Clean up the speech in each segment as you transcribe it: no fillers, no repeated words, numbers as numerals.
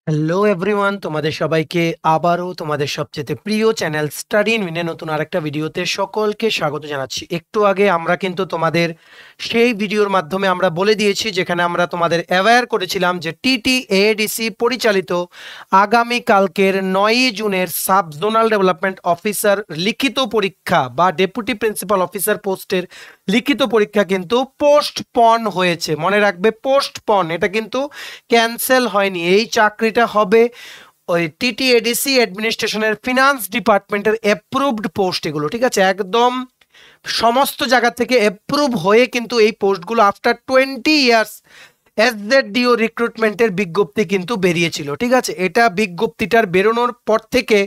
Hello everyone, তোমাদের সবাইকে আবারও তোমাদের সবচেয়ে প্রিয় চ্যানেল স্টাডি ইন উইনে নতুন আরেকটা ভিডিওতে সকলকে স্বাগত জানাচ্ছি। একটু আগে আমরা কিন্তু তোমাদের সেই ভিডিওর মাধ্যমে আমরা বলে দিয়েছি, যেখানে আমরা তোমাদের অ্যাওয়্যার করেছিলাম যে TTADC পরিচালিত আগামী কালকের 9ই জুনের সাব জোনাল ডেভেলপমেন্ট অফিসার লিখিত পরীক্ষা বা ডেপুটি প্রিন্সিপাল অফিসার পোস্টের লিখিত পরীক্ষা কিন্তু পোস্টপন হয়েছে। মনে রাখবে, পোস্টপন, এটা কিন্তু ক্যান্সেল হয়নি। এই চাকরিটা হবে ওই TTADC অ্যাডমিনিস্ট্রেশনের ফিনান্স ডিপার্টমেন্টের অ্যাপ্রুভড পোস্ট এগুলো, ঠিক আছে? একদম সমস্ত জায়গা থেকে অ্যাপ্রুভ হয়ে কিন্তু এই পোস্টগুলো আফটার 20 ইয়ার্স SZDO রিক্রুটমেন্টের বিজ্ঞপ্তি কিন্তু বেরিয়েছিল, ঠিক আছে? এটা বিজ্ঞপ্তিটার বেরোনোর পর থেকে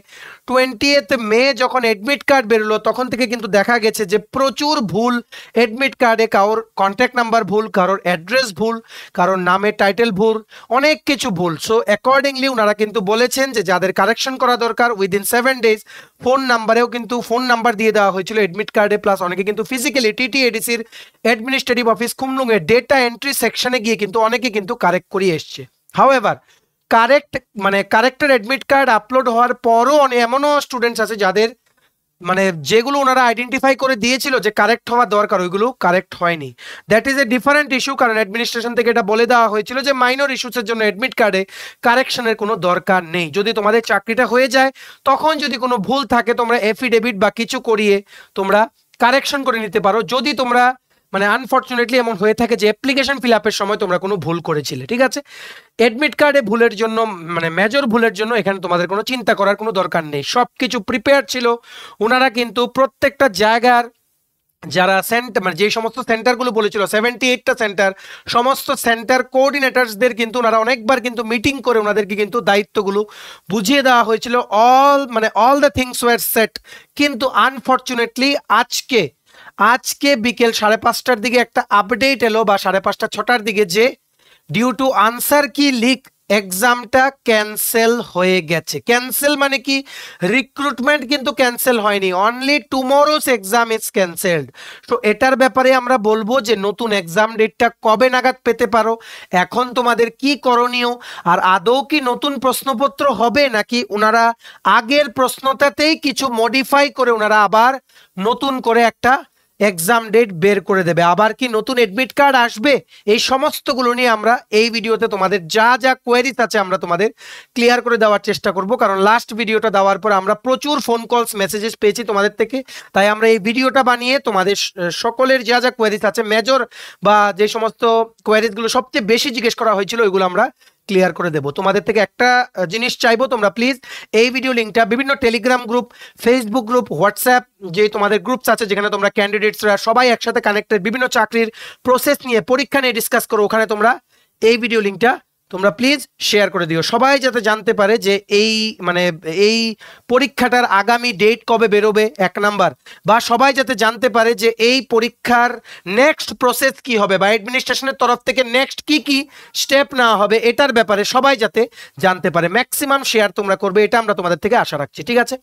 20th মে যখন অ্যাডমিট কার্ড বেরোলো তখন থেকে কিন্তু দেখা গেছে যে প্রচুর ভুল অ্যাডমিট কার্ডে, কারোর কন্ট্যাক্ট নাম্বার ভুল, কারোর অ্যাড্রেস ভুল, কারোর নামের টাইটেল ভুল, অনেক কিছু ভুল। সো অ্যাকর্ডিংলি ওনারা কিন্তু বলেছেন যে যাদের কারেকশন করা দরকার উইদিন 7 days ফোন নাম্বারেও কিন্তু ফোন নাম্বার দিয়ে দেওয়া হয়েছিল অ্যাডমিট কার্ডে। প্লাস অনেকে কিন্তু ফিজিক্যালি TTADCর অ্যাডমিনিস্ট্রেটিভ অফিস খুমলুঙের ডেটা এন্ট্রি সেকশনে গিয়ে কিন্তু অনেকে কিন্তু কারেক্ট করিয়ে এসছে। হাউএভার কারেক্টের অ্যাডমিট কার্ড আপলোড হওয়ার পরও এমনও স্টুডেন্টস আছে যাদের যেগুলো ওনারা আইডেন্টিফাই করে দিয়েছিল যে কারেক্ট হওয়া দরকার, ওইগুলো কারেক্ট হয়নি। That is a different issue, কারণ অ্যাডমিনিস্ট্রেশন থেকে এটা বলে দেওয়া হয়েছিল যে মাইনর ইস্যুসের জন্য অ্যাডমিট কার্ডে কারেকশনের কোনো দরকার নেই। যদি তোমাদের চাকরিটা হয়ে যায় তখন যদি কোনো ভুল থাকে তোমরা এফিডেভিট বা কিছু করিয়ে তোমরা কারেকশন করে নিতে পারো। যদি তোমরা আনফর্চুনেটলি এমন হয়ে থাকে যে অ্যাপ্লিকেশন ফিল আপের সময় তোমরা কোনো ভুল করেছিলে, ঠিক আছে? অ্যাডমিট কার্ডে ভুলের জন্য মেজর ভুলের জন্য এখানে তোমাদের কোনো চিন্তা করার কোনো দরকার নেই। সব কিছু প্রিপেয়ার ছিল। ওনারা কিন্তু প্রত্যেকটা জায়গার যারা সেন্টার যে সমস্ত সেন্টারগুলো বলেছিল 78টা সেন্টার, সমস্ত সেন্টার কোঅর্ডিনেটরসদের কিন্তু ওনারা অনেকবার কিন্তু মিটিং করে ওনাদেরকে কিন্তু দায়িত্বগুলো বুঝিয়ে দেওয়া হয়েছিল। All the things war set. কিন্তু আনফর্চুনেটলি আজকে বিকেল 5:30টার দিকে একটা আপডেট এলো, বা 5:30 6টার দিকে, যে ডিউ টু আনসার কি লিক এক্সামটা ক্যান্সেল হয়ে গেছে। ক্যান্সেল মানে কি? রিক্রুটমেন্ট কিন্তু ক্যান্সেল হয়নি, only tomorrow's exam is cancelled. তো এটার ব্যাপারে আমরা বলবো যে নতুন এক্সাম ডেটটা কবে নাগাদ পেতে পারো, এখন তোমাদের কি করণীয়, আর আদৌ কি নতুন প্রশ্নপত্র হবে নাকি ওনারা আগের প্রশ্নটাতেই কিছু মডিফাই করে ওনারা আবার নতুন করে একটা এক্সাম ডেট বের করে দেবে, আবার কি নতুন অ্যাডমিট কার্ড আসবে? এই সমস্তগুলো নিয়ে আমরা এই ভিডিওতে তোমাদের যা যা কোয়েরিজ আছে আমরা তোমাদের ক্লিয়ার করে দেওয়ার চেষ্টা করব। কারণ লাস্ট ভিডিওটা দেওয়ার পর আমরা প্রচুর ফোন কলস মেসেজেস পেয়েছি তোমাদের থেকে, তাই আমরা এই ভিডিওটা বানিয়ে তোমাদের সকলের যা যা কোয়েরিজ আছে, মেজর বা যে সমস্ত কোয়েরিজগুলো সবচেয়ে বেশি জিজ্ঞেস করা হয়েছিল ওইগুলো আমরা ক্লিয়ার করে দেবো। তোমাদের থেকে একটা জিনিস চাইবো, তোমরা প্লিজ এই ভিডিও লিঙ্কটা বিভিন্ন Telegram group, Facebook group, WhatsApp যে তোমাদের গ্রুপস আছে যেখানে তোমরা ক্যান্ডিডেটসরা সবাই একসাথে কানেক্টেড, বিভিন্ন চাকরির প্রসেস নিয়ে, পরীক্ষা নিয়ে ডিসকাস করো, ওখানে তোমরা এই ভিডিও লিঙ্কটা তোমরা প্লিজ শেয়ার করে দিও, সবাই যাতে জানতে পারে যে এই পরীক্ষাটার আগামী ডেট কবে বেরোবে, 1 নাম্বার, বা সবাই যাতে জানতে পারে যে এই পরীক্ষার নেক্সট প্রসেস কি হবে, বা অ্যাডমিনিস্ট্রেশনের তরফ থেকে নেক্সট কি কি স্টেপ নেওয়া হবে, এটার ব্যাপারে সবাই যাতে জানতে পারে। ম্যাক্সিমাম শেয়ার তোমরা করবে, এটা আমরা তোমাদের থেকে আশা রাখছি, ঠিক আছে?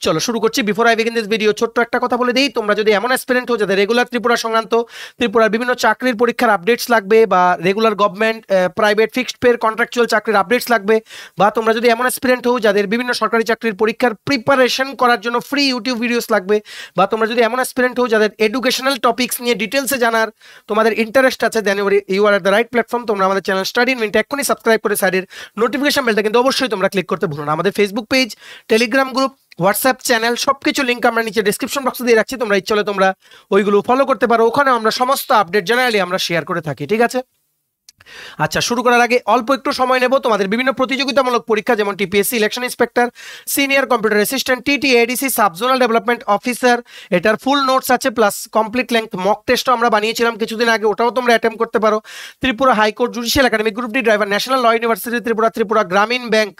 চলো শুরু করছি। Before I begin this video ছোট্ট একটা কথা বলে দিই, তোমরা যদি এমন অ্যাসপিরেন্ট হো যাদের রেগুলার ত্রিপুরা সংক্রান্ত, ত্রিপুরার বিভিন্ন চাকরির পরীক্ষার আপডেটস লাগবে, বা রেগুলার গভর্নমেন্ট, প্রাইভেট, ফিক্সড পের, কন্ট্রাকচুয়াল চাকরির আপডেটস লাগবে, বা তোমরা যদি এমন অ্যাসপিরেন্ট হো যাদের বিভিন্ন সরকারি চাকরির পরীক্ষার প্রিপারেশন করার জন্য ফ্রি ইউটিউব ভিডিওস লাগবে, বা তোমরা যদি এমন অ্যাসপিরেন্ট হো যাদের এডুকেশনাল টপিকস নিয়ে ডিটেলসে জানার তোমাদের ইন্টারেস্ট আছে, then you are at the right platform. তোমরা আমাদের চ্যানেল স্টাডি ইন উইন এক্ষুনি সাবস্ক্রাইব করে সাইডের নোটিফিকেশন বেলটা কিন্তু অবশ্যই তোমরা ক্লিক করতে ভুলো না। আমাদের Facebook page, Telegram group, WhatsApp channel সবকিছু লিঙ্ক আমরা নিচে ডেসক্রিপশন বক্সে দিয়ে রাখছি, তোমরা ইচ্ছা হলে তোমরা ওইগুলো ফলো করতে পারো, ওখানে আমরা সমস্ত আপডেট জেনারেলি আমরা শেয়ার করে থাকি, ঠিক আছে? আচ্ছা, শুরু করার আগে অল্প একটু সময় নেব। তোমাদের বিভিন্ন প্রতিযোগিতামূলক পরীক্ষা যেমন TPSC election inspector, senior computer assistant, TTADC subzonal development officer, এটার ফুল নোটস আছে, প্লাস কমপ্লিট লেংথ মক টেস্টও আমরা বানিয়েছিলাম কিছুদিন আগে, ওটাও তোমরা অ্যাটেম্প করতে পারো। Tripura high court judicial academy, group D driver, national law university Tripura, Tripura Gramin bank,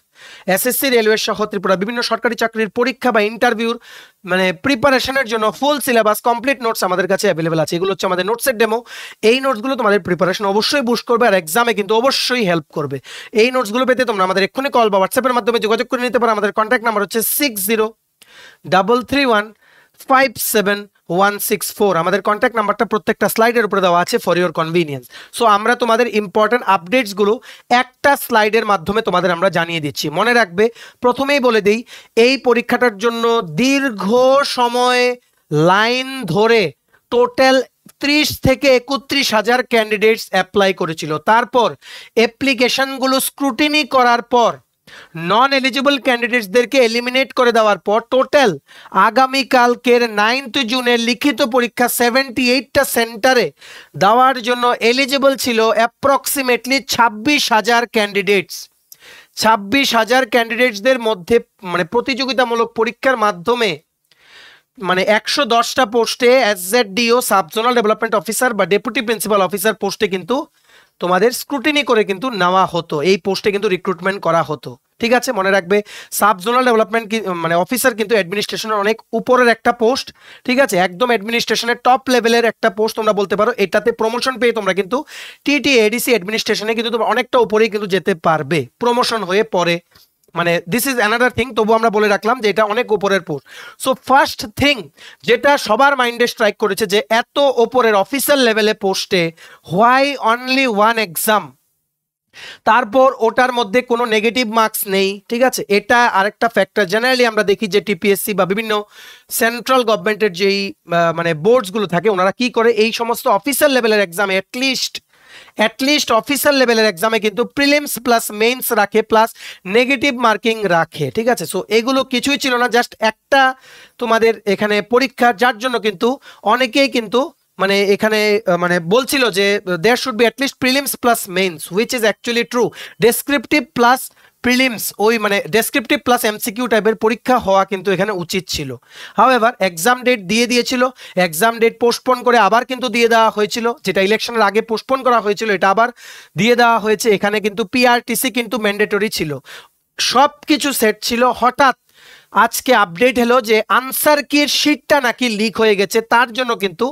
SSC, railway সহ ত্রিপুরা বিভিন্ন সরকারি চাকরির পরীক্ষা বা ইন্টারভিউর প্রিপারেশনের জন্য ফুল সিলেবাস, কমপ্লিট নোটস আমাদের কাছে অ্যাভেলেবেল আছে। এগুলো হচ্ছে আমাদের নোটসের ডেমো। এই নোটসগুলো তোমাদের প্রিপারেশন অবশ্যই বুস্ট করবে আর এক্সামে কিন্তু অবশ্যই হেল্প করবে। এই নোটসগুলো পেতে তোমরা আমাদের এক্ষুনি কল বা হোয়াটসঅ্যাপের মাধ্যমে যোগাযোগ করে নিতে পারো। আমাদের কন্ট্যাক্ট নাম্বার হচ্ছে 603331 575164। আমাদের কন্ট্যাক্ট নাম্বারটা প্রত্যেকটা স্লাইডের উপরে দেওয়া আছে ফর ইওর কনভিনিয়েন্স। সো আমরা তোমাদের ইম্পর্টেন্ট আপডেটসগুলো একটা স্লাইডের মাধ্যমে তোমাদের আমরা জানিয়ে দিচ্ছি। মনে রাখবে, প্রথমেই বলে দিই, এই পরীক্ষাটার জন্য দীর্ঘ সময় লাইন ধরে টোটাল 30 থেকে 31,000 ক্যান্ডিডেটস অ্যাপ্লাই করেছিল। তারপর অ্যাপ্লিকেশনগুলো স্ক্রুটিনি করার পর নন এলিজিবল ক্যান্ডিডেটসদেরকে এলিমিনেট করে দেওয়ার পর টোটাল আগামীকালকের 9th জুনের লিখিত পরীক্ষা 78টা সেন্টারে দেওয়ার জন্য এলিজিবল ছিল অ্যাপ্রক্সিমেটলি 26,000 ক্যান্ডিডেটস। 26,000 ক্যান্ডিডেটসদের মধ্যে মানে প্রতিযোগিতামূলক পরীক্ষার মাধ্যমে মানে 110টা পোস্টে এসজেডডিও সাব জোনাল ডেভেলপমেন্ট অফিসার বা ডেপুটি প্রিন্সিপাল অফিসার পোস্টে কিন্তু তোমাদের স্ক্রুটিনি করে কিন্তু নেওয়া হতো, এই পোস্টে কিন্তু রিক্রুটমেন্ট করা হতো। ঠিক আছে, মনে রাখবে সাব জোনাল ডেভেলপমেন্ট মানে অফিসার কিন্তু অ্যাডমিনিস্ট্রেশনের অনেক উপরের একটা পোস্ট। ঠিক আছে, একদম অ্যাডমিনিস্ট্রেশনের টপ লেভেলের একটা পোস্ট তোমরা বলতে পারো। এটাতে প্রমোশন পেয়ে তোমরা কিন্তু টিটিএডিসি অ্যাডমিনিস্ট্রেশনে কিন্তু তোমরা অনেকটা উপরেই কিন্তু যেতে পারবে প্রমোশন হয়ে পরে। মানে দিস ইজ অ্যানাদার থিং, তবু আমরা বলে রাখলাম যে এটা অনেক উপরের পোস্ট। সো ফার্স্ট থিং যেটা সবার মাইন্ডে স্ট্রাইক করেছে যে এত ওপরের অফিসার লেভেলে পোস্টে হোয়াই অনলি ওয়ান এক্সাম, তারপর ওটার মধ্যে কোনো নেগেটিভ মার্কস নেই। ঠিক আছে, এটা আরেকটা ফ্যাক্টর। জেনারেলি আমরা দেখি যে টিপিএসসি বা বিভিন্ন সেন্ট্রাল গভর্নমেন্টের যেই মানে বোর্ডসগুলো থাকে ওনারা কি করে, এই সমস্ত অফিসার লেভেলের এক্সামে অ্যাটলিস্ট অফিসার লেভেলের এক্সামে কিন্তু প্রিলিমস প্লাস মেইনস রাখে প্লাস নেগেটিভ মার্কিং রাখে। ঠিক আছে, সো এগুলো কিছুই ছিল না, জাস্ট একটা তোমাদের এখানে পরীক্ষা, যার জন্য কিন্তু অনেকেই কিন্তু মানে এখানে মানে বলছিল যে there should be at least prelims plus mains, which is actually true. Descriptive plus prelims, ওই মানে ডেসক্রিপটিভ প্লাস এমসিকিউ টাইপের পরীক্ষা হওয়া কিন্তু এখানে উচিত ছিল। হাউএভার এক্সাম ডেট দিয়ে দিয়েছিল, এক্সাম ডেট পোস্টপোন করে আবার কিন্তু দিয়ে দেওয়া হয়েছিল, যেটা ইলেকশনের আগে পোস্টপোন করা হয়েছিল এটা আবার দিয়ে দেওয়া হয়েছে। এখানে কিন্তু পিআরটিসি কিন্তু ম্যান্ডেটরি ছিল, সব কিছু সেট ছিল। হঠাৎ আজকে আপডেট হলো যে আনসার কির শিটটা নাকি লিক হয়ে গেছে, তার জন্য কিন্তু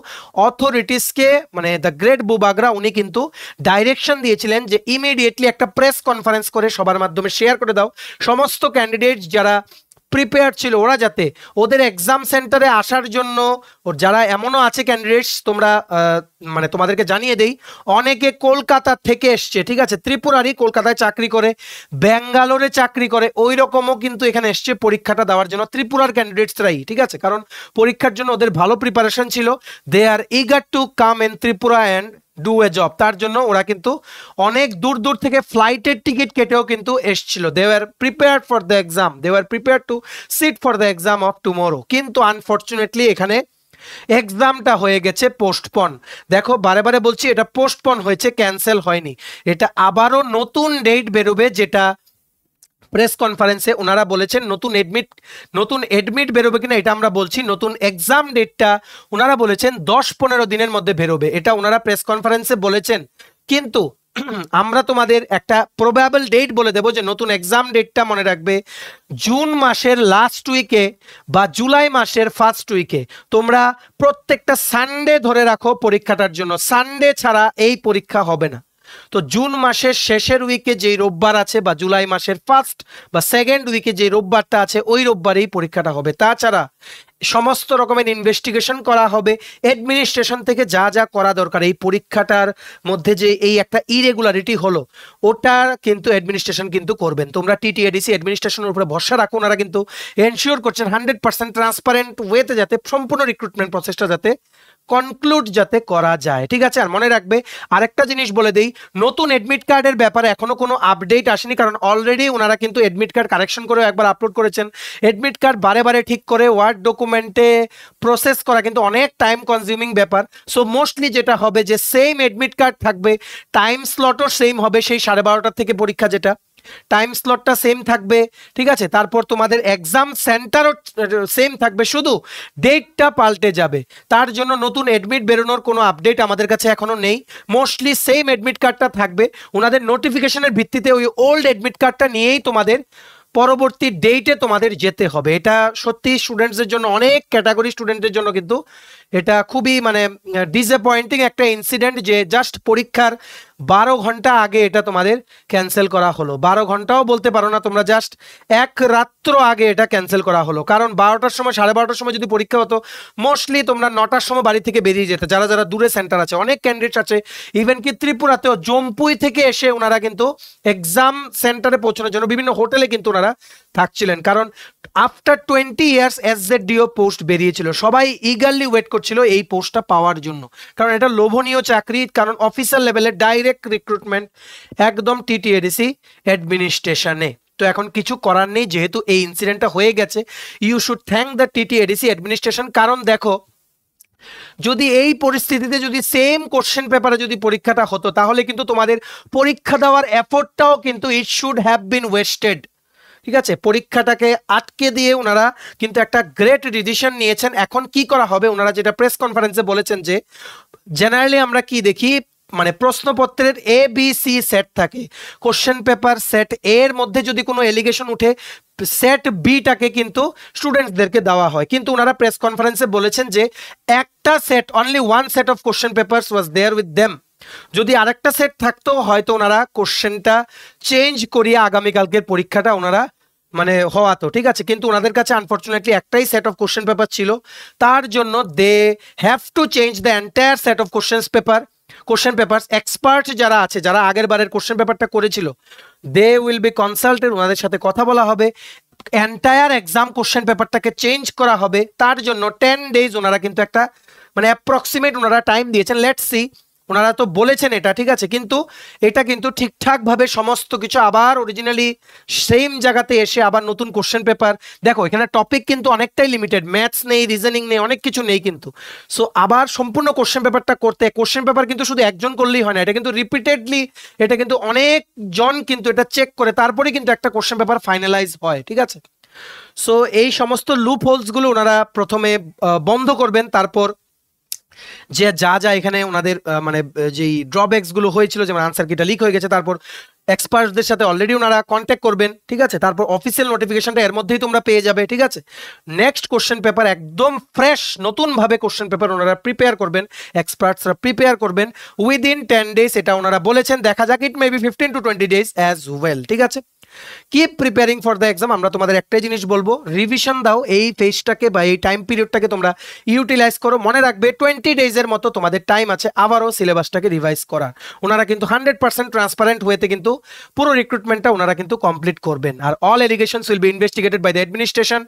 অথরিটিসকে মানে দ্য গ্রেট বুবাগরা উনি কিন্তু ডাইরেকশন দিয়েছিলেন যে ইমিডিয়েটলি একটা প্রেস কনফারেন্স করে সবার মাধ্যমে শেয়ার করে দাও সমস্ত ক্যান্ডিডেট যারা প্রিপেয়ার ছিল ওরা যাতে ওদের এক্সাম সেন্টারে আসার জন্য, ওর যারা এমনও আছে ক্যান্ডিডেটস তোমরা মানে তোমাদেরকে জানিয়ে দেই, অনেকে কলকাতা থেকে এসছে। ঠিক আছে, ত্রিপুরারই কলকাতায় চাকরি করে, ব্যাঙ্গালোরে চাকরি করে, ওই রকমও কিন্তু এখানে এসছে পরীক্ষাটা দেওয়ার জন্য, ত্রিপুরার ক্যান্ডিডেটসরাই। ঠিক আছে, কারণ পরীক্ষার জন্য ওদের ভালো প্রিপারেশন ছিল, they are eager to come in Tripura and do a job. তার জন্য ওরা কিন্তু অনেক দূর দূর থেকে ফ্লাইটের টিকিট কেটেও কিন্তু এসছিল। They were prepared for the exam, they were prepared to sit for the exam of tomorrow. কিন্তু আনফর্চুনেটলি এখানে এক্সামটা হয়ে গেছে পোস্টপন। দেখো বারে বারে বলছি এটা পোস্টপন হয়েছে, ক্যান্সেল হয়নি। এটা আবারও নতুন ডেট বেরোবে, যেটা প্রেস কনফারেন্সে ওনারা বলেছেন নতুন এডমিট বেরোবে কিনা এটা আমরা বলছি, নতুন এক্সাম ডেটটা ওনারা বলেছেন 10-15 দিনের মধ্যে বেরোবে, এটা ওনারা প্রেস কনফারেন্সে বলেছেন। কিন্তু আমরা তোমাদের একটা প্রবাবল ডেট বলে দেবো যে নতুন এক্সাম ডেটটা মনে রাখবে জুন মাসের লাস্ট উইকে বা জুলাই মাসের ফার্স্ট উইকে। তোমরা প্রত্যেকটা সানডে ধরে রাখো পরীক্ষাটার জন্য, সানডে ছাড়া এই পরীক্ষা হবে না। তো জুন মাসের শেষের উইকে যেই রোববার আছে বা জুলাই মাসের ফার্স্ট বা সেকেন্ড উইকে যে রোববারটা আছে ওই রোববারেই পরীক্ষাটা হবে। তাছাড়া সমস্ত রকমের ইনভেস্টিগেশন করা হবে, অ্যাডমিনিস্ট্রেশন থেকে যা যা করা দরকার এই পরীক্ষাটার মধ্যে যে এই একটা ইরেগুলারিটি হলো ওটা কিন্তু অ্যাডমিনিস্ট্রেশন কিন্তু করবেন। তোমরা টিটিএডিসি অ্যাডমিনিস্ট্রেশনের উপরে ভরসা রাখো, ওনারা কিন্তু এনশিওর করছেন 100% ট্রান্সপারেন্ট ওয়েতে যাতে সম্পূর্ণ রিক্রুটমেন্ট প্রসেসটা যাতে কনক্লুড যাতে করা যায়। ঠিক আছে, আর মনে রাখবে আরেকটা জিনিস বলে দেই, নতুন এডমিট কার্ডের ব্যাপারে এখনো কোনো আপডেট আসেনি, কারণ অলরেডি ওনারা কিন্তু এডমিট কার্ড কারেকশন করে একবার আপলোড করেছেন। এডমিট কার্ড বারে বারে ঠিক করে ওয়ার্ড ডকুমেন্টে প্রসেস করা কিন্তু অনেক টাইম কনজিউমিং ব্যাপার। সো মোস্টলি যেটা হবে যে সেম এডমিট কার্ড থাকবে, টাইম স্লটও সেম হবে, সেই 12:30 থেকে পরীক্ষা, যেটা টাইম স্লটটা সেম থাকবে। ঠিক আছে, তারপর তোমাদের এক্সাম সেন্টারও সেম থাকবে, শুধু ডেটটা পাল্টে যাবে। তার জন্য নতুন এডমিট বেরোনোর কোনো আপডেট আমাদের কাছে এখনো নেই, মোস্টলি সেম এডমিট কার্ডটা থাকবে। ওনাদের নোটিফিকেশনের ভিত্তিতে ওই ওল্ড এডমিট কার্ডটা নিয়েই তোমাদের পরবর্তী ডেটে তোমাদের যেতে হবে। এটা সত্যি স্টুডেন্টসদের জন্য, অনেক ক্যাটাগরি স্টুডেন্টদের জন্য কিন্তু এটা খুবই মানে ডিসঅ্যাপয়েন্টিং একটা ইনসিডেন্ট যে জাস্ট পরীক্ষার 12 ঘন্টা আগে এটা তোমাদের ক্যান্সেল করা হলো। 12 ঘন্টাও বলতে পারো না তোমরা, জাস্ট এক রাত্র আগে এটা ক্যান্সেল করা হলো। কারণ 12টার সময় 12:30টার সময় যদি পরীক্ষা হতো, মোস্টলি তোমরা 9টার সময় বাড়ি থেকে বেরিয়ে যেতে। যারা যারা দূরে সেন্টার আছে, অনেক ক্যান্ডিডেটস আছে ইভেন কি ত্রিপুরাতেও জম্পুই থেকে এসে ওনারা কিন্তু এক্সাম সেন্টারে পৌঁছানোর জন্য বিভিন্ন হোটেলে কিন্তু ওনারা থাকছিলেন। কারণ আফটার 20 ইয়ার্স এসজেডডিও পোস্ট বেরিয়েছিল, সবাই ইগারলি ওয়েট করছিল এই পোস্টটা পাওয়ার জন্য। কারণ এটা লোভনীয় চাকরি, কারণ অফিসার লেভেলে ডাইরেক্ট রিক্রুটমেন্ট একদম টিটিএডিসি অ্যাডমিনিস্ট্রেশনে। তো এখন কিছু করার নেই, যেহেতু এই ইনসিডেন্টটা হয়ে গেছে, you should thank the TTADC administration. কারণ দেখো, যদি এই পরিস্থিতিতে যদি সেম কোশ্চেন পেপারে যদি পরীক্ষাটা হতো, তাহলে কিন্তু তোমাদের পরীক্ষা দেওয়ার এফোর্টটাও কিন্তু it should have been wasted. ঠিক আছে, পরীক্ষাটাকে আটকে দিয়ে ওনারা কিন্তু একটা গ্রেট ডিসিশন নিয়েছেন। এখন কি করা হবে, ওনারা যেটা প্রেস কনফারেন্সে বলেছেন যে জেনারেলি আমরা কি দেখি, মানে প্রশ্নপত্রের ABC সেট থাকে, কোশ্চেন পেপার সেট এর মধ্যে যদি কোনো এলিগেশন উঠে, সেট বিটাকে কিন্তু স্টুডেন্টসদেরকে দেওয়া হয়। কিন্তু ওনারা প্রেস কনফারেন্সে বলেছেন যে একটা set, only one set of question papers was there with them. যদি আরেকটা সেট থাকতো, হয়তো ওনারা কোশ্চেনটা চেঞ্জ করিয়ে আগামীকালকের পরীক্ষাটা ওনারা মানে হওয়াতো। ঠিক আছে, কিন্তু ওনাদের কাছে আনফরচুনেটলি একটাই সেট অফ কোশ্চেন পেপার ছিল, তার জন্য they have to change the entire set of question paper. Expert যারা আছে, যারা আগের বারের কোশ্চেন পেপারটা করেছিল, দে উইল বি কনসাল্টেড, ওনাদের সাথে কথা বলা হবে, এন্টায়ার এক্সাম কোশ্চেন পেপারটাকে চেঞ্জ করা হবে। তার জন্য 10 ডেজ ওনারা কিন্তু একটা মানে অ্যাপ্রক্সিমেট ওনারা টাইম দিয়েছেন। লেটস সি, ওনারা তো বলেছেন এটা, ঠিক আছে, কিন্তু এটা কিন্তু ঠিকঠাকভাবে সমস্ত কিছু আবার অরিজিনালি সেম জায়গাতে এসে আবার নতুন কোশ্চেন পেপার। দেখো এখানে টপিক কিন্তু অনেকটাই লিমিটেড, ম্যাথস নেই, রিজনিং নেই, অনেক কিছু নেই কিন্তু। সো আবার সম্পূর্ণ কোশ্চেন পেপারটা করতে, কোশ্চেন পেপার কিন্তু শুধু একজন করলেই হয় না, এটা কিন্তু রিপিটেডলি, এটা কিন্তু অনেকজন কিন্তু এটা চেক করে তারপরে কিন্তু একটা কোশ্চেন পেপার ফাইনালাইজ হয়। ঠিক আছে, সো এই সমস্ত লুপ হোলসগুলো ওনারা প্রথমে বন্ধ করবেন, তারপর যে যা যা এখানে ওনাদের মানে যেই ড্রব্যাকস গুলো হয়েছিল, যেমন আনসার কিটা লিক হয়ে গেছে, তারপর এক্সপার্টসদের সাথে অলরেডি ওনারা কন্ট্যাক্ট করবেন। ঠিক আছে, তারপর অফিসিয়াল নোটিফিকেশনটা এর মধ্যেই তোমরা পেয়ে যাবে। ঠিক আছে, নেক্সট কোশ্চেন পেপার একদম ফ্রেশ নতুন ভাবে কোশ্চেন পেপার ওনারা প্রিপেয়ার করবেন, এক্সপার্টসরা প্রিপেয়ার করবেন উইদিন 10 ডেজ, এটা ওনারা বলেছেন। দেখা যাক, it may be 15 to 20 days as well. ঠিক আছে, keep preparing for the exam. আমরা তোমাদের একটাই জিনিস বলবো, রিভিশন দাও, এই ফেজটাকে বা এই টাইম পিরিয়ডটাকে তোমরা ইউটিলাইজ করো। মনে রাখবে 20 ডেজের মতো তোমাদের টাইম আছে আবারও সিলেবাসটাকে রিভাইজ করার। ওনারা কিন্তু 100% ট্রান্সপারেন্ট ওয়েতে কিন্তু পুরো রিক্রুটমেন্টটা ওনারা কিন্তু কমপ্লিট করবেন। আর all allegations will be investigated by the administration.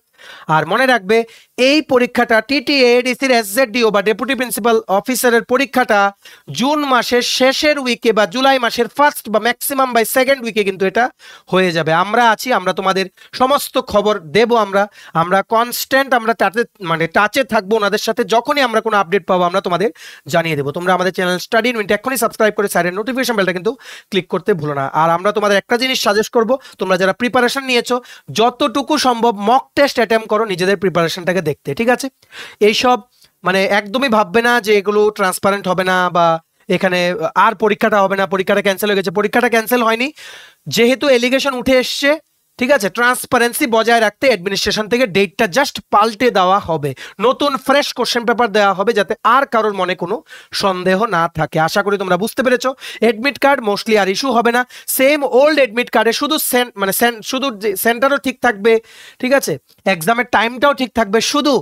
আর মনে রাখবে, এই পরীক্ষাটা টিটিএডিসির এসজেডডিও বা ডেপুটি প্রিন্সিপাল অফিসারের পরীক্ষাটা জুন মাসের শেষের উইকে বা জুলাই মাসের ফার্স্ট বা ম্যাক্সিমাম বাই সেকেন্ড উইকে কিন্তু এটা হয়ে যাবে। আমরা আছি, আমরা তোমাদের সমস্ত খবর দেব। আমরা কনস্ট্যান্ট আমরা টাচে থাকবো ওনাদের সাথে। যখনই আমরা কোনো আপডেট পাবো আমরা তোমাদের জানিয়ে দেবো। তোমরা আমাদের চ্যানেল স্টাডি ইন উইন্ট এখনই সাবস্ক্রাইব করে সাইডের নোটিফিকেশন বেলটা কিন্তু ক্লিক করতে ভুলো না। আর আমরা তোমাদের একটা জিনিস সাজেস্ট করবো, তোমরা যারা প্রিপারেশন নিয়েছো, যতটুকু সম্ভব মক টেস্ট অ্যাটেম্প করো নিজেদের প্রিপারেশনটাকে দেখতে। ঠিক আছে, এইসব মানে একদমই ভাববে না যে এগুলো ট্রান্সপারেন্ট হবে না বা এখানে আর পরীক্ষাটা হবে না, পরীক্ষাটা ক্যান্সেল হয়ে গেছে। পরীক্ষাটা ক্যান্সেল হয়নি, যেহেতু এলিগেশন উঠে এসছে। ঠিক আছে, ট্রান্সপারেন্সি বজায় রাখতে অ্যাডমিনিস্ট্রেশন থেকে ডেটটা জাস্ট পাল্টে দেওয়া হবে, নতুন ফ্রেশ কোশ্চেন পেপার দেওয়া হবে, যাতে আর কারোর মনে কোনো সন্দেহ না থাকে। আশা করি তোমরা বুঝতে পেরেছো। এডমিট কার্ড মোস্টলি আর ইস্যু হবে না, সেম ওল্ড এডমিট কার্ডে শুধু শুধু সেন্টারও ঠিক থাকবে। ঠিক আছে, এক্সামের টাইমটাও ঠিক থাকবে, শুধু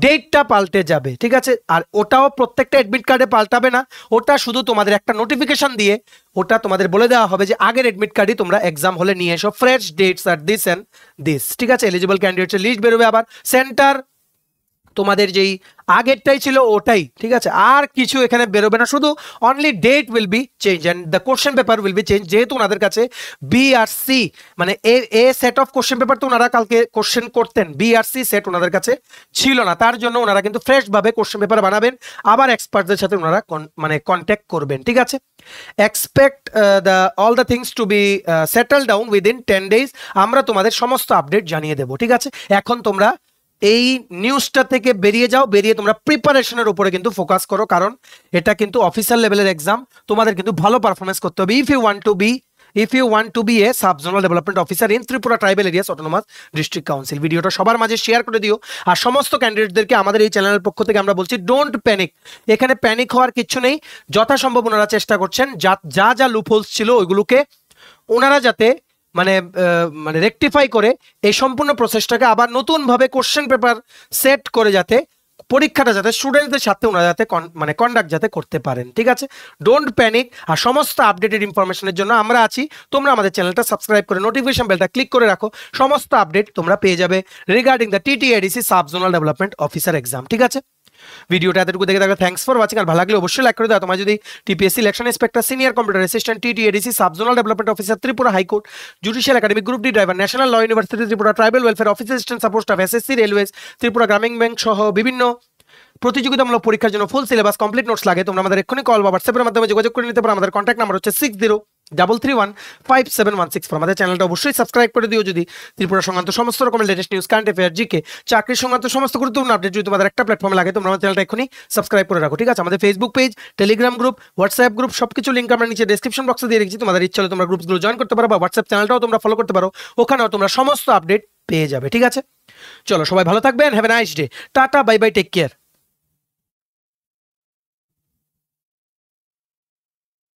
ডেটটা পাল্টে যাবে। ঠিক আছে, আর ওটাও প্রত্যেকটা এডমিট কার্ডে পাল্টাবে না, ওটা শুধু তোমাদের একটা নোটিফিকেশন দিয়ে ওটা তোমাদের বলে দেওয়া হবে যে আগের এডমিট কার্ডই তোমরা এক্সাম হলে নিয়ে এসো, fresh dates are this and this. ঠিক আছে, এলিজিবল ক্যান্ডিডেটসের লিস্ট বেরোবে, আবার সেন্টার তোমাদের যেই আগেরটাই ছিল ওটাই। ঠিক আছে, আর কিছু এখানে বেরোবে না, শুধু only date will be change and the question paper will be change. যেহেতু ওনাদের কাছে বি আর সি মানে A set of question paper তো ওনারা কালকে কোশ্চেন করতেন, বি আর সি সেট ওনাদের কাছে ছিল না, তার জন্য ওনারা কিন্তু ফ্রেশভাবে কোশ্চেন পেপার বানাবেন, আবার এক্সপার্টদের সাথে ওনারা মানে কন্ট্যাক্ট করবেন। ঠিক আছে, expect all the things to be settle down within 10 days. আমরা তোমাদের সমস্ত আপডেট জানিয়ে দেবো। ঠিক আছে, এখন তোমরা এই নিউজটা থেকে বেরিয়ে যাও, বেরিয়ে তোমরা প্রিপারেশনের উপরে কিন্তু ফোকাস করো, কারণ এটা কিন্তু অফিসিয়াল লেভেলের এক্সাম, তোমাদের কিন্তু ভালো পারফরমেন্স করতে হবে if you want to be if you want to be a sub zonal development officer in Tripura tribal areas autonomous district council. ভিডিওটা সবার মাঝে শেয়ার করে দিও। আর সমস্ত ক্যান্ডিডেটদেরকে আমাদের এই চ্যানেলের পক্ষ থেকে আমরা বলছি, ডোন্ট প্যানিক। এখানে প্যানিক হওয়ার কিছু নেই। যথাসম্ভব ওনারা চেষ্টা করছেন যা যা লুপহোলস ছিল ওইগুলোকে ওনারা যাতে মানে রেকটিফাই করে এই সম্পূর্ণ প্রসেসটাকে আবার নতুনভাবে কোশ্চেন পেপার সেট করে যাতে পরীক্ষাটা যাতে স্টুডেন্টদের সাথে ওনারা যাতে মানে কন্ডাক্ট যাতে করতে পারেন। ঠিক আছে, ডোন্ট প্যানিক। আর সমস্ত আপডেটেড ইনফরমেশনের জন্য আমরা আছি। তোমরা আমাদের চ্যানেলটা সাবস্ক্রাইব করে নোটিফিকেশন বেলটা ক্লিক করে রাখো। সমস্ত আপডেট তোমরা পেয়ে যাবে regarding the TTADC sub zonal development officer exam. ঠিক আছে, ভিডিওটা এতটুকু দেখে থাকলে থ্যাঙ্কস ফর ওয়াচিং। আর ভালো লাগলে অবশ্যই লাইক করে দাও। তোমার যদি TPSC election inspector, senior computer assistant, TTADC sub zonal development officer, Tripura high court, judicial academy, group D driver, national law university Tripura, tribal welfare office assistant, support staff, SSC, railways, Tripura Gramin bank সহ বিভিন্ন প্রতিযোগিতামূলক পরীক্ষার জন্য ফুল সিলেবাস কমপ্লিট নোটস লাগে, তোমরা আমাদের এক্ষুনি call বা হোয়াটসঅ্যাপের মাধ্যমে যোগাযোগ করে নিতে পারো। আমাদের কন্ট্যাক্ট নাম্বার হচ্ছে 6033157164। আমাদের চ্যানেলটা অবশ্যই সাবস্ক্রাইব করে দিও যদি ত্রিপুরা সংক্রান্ত সমস্ত রকমের latest news, current affair, GK, চাকরির সংক্রান্ত সমস্ত গুরুত্বপূর্ণ আপডেট যদি তোমাদের একটা প্ল্যাটফর্মে লাগে, তোমরা আমাদের চ্যানেলটা এক্ষুনি সাবস্ক্রাইব করে রাখো। ঠিক আছে, আমাদের Facebook page, Telegram group, WhatsApp group সবকিছু লিঙ্ক আমরা নিচে ডেসক্রিপশন বক্সে দিয়ে রেখেছি। তোমাদের ইচ্ছা হলে তোমরা গ্রুপগুলো জয়েন করতে পারো বা হোয়াটসঅ্যাপ চ্যানেলটাও তোমরা ফলো করতে পারো। ওখানেও তোমরা সমস্ত আপডেট পেয়ে যাবে। ঠিক আছে, চলো সবাই ভালো থাকবেন। Have a nice day. Tata, bye bye, take care.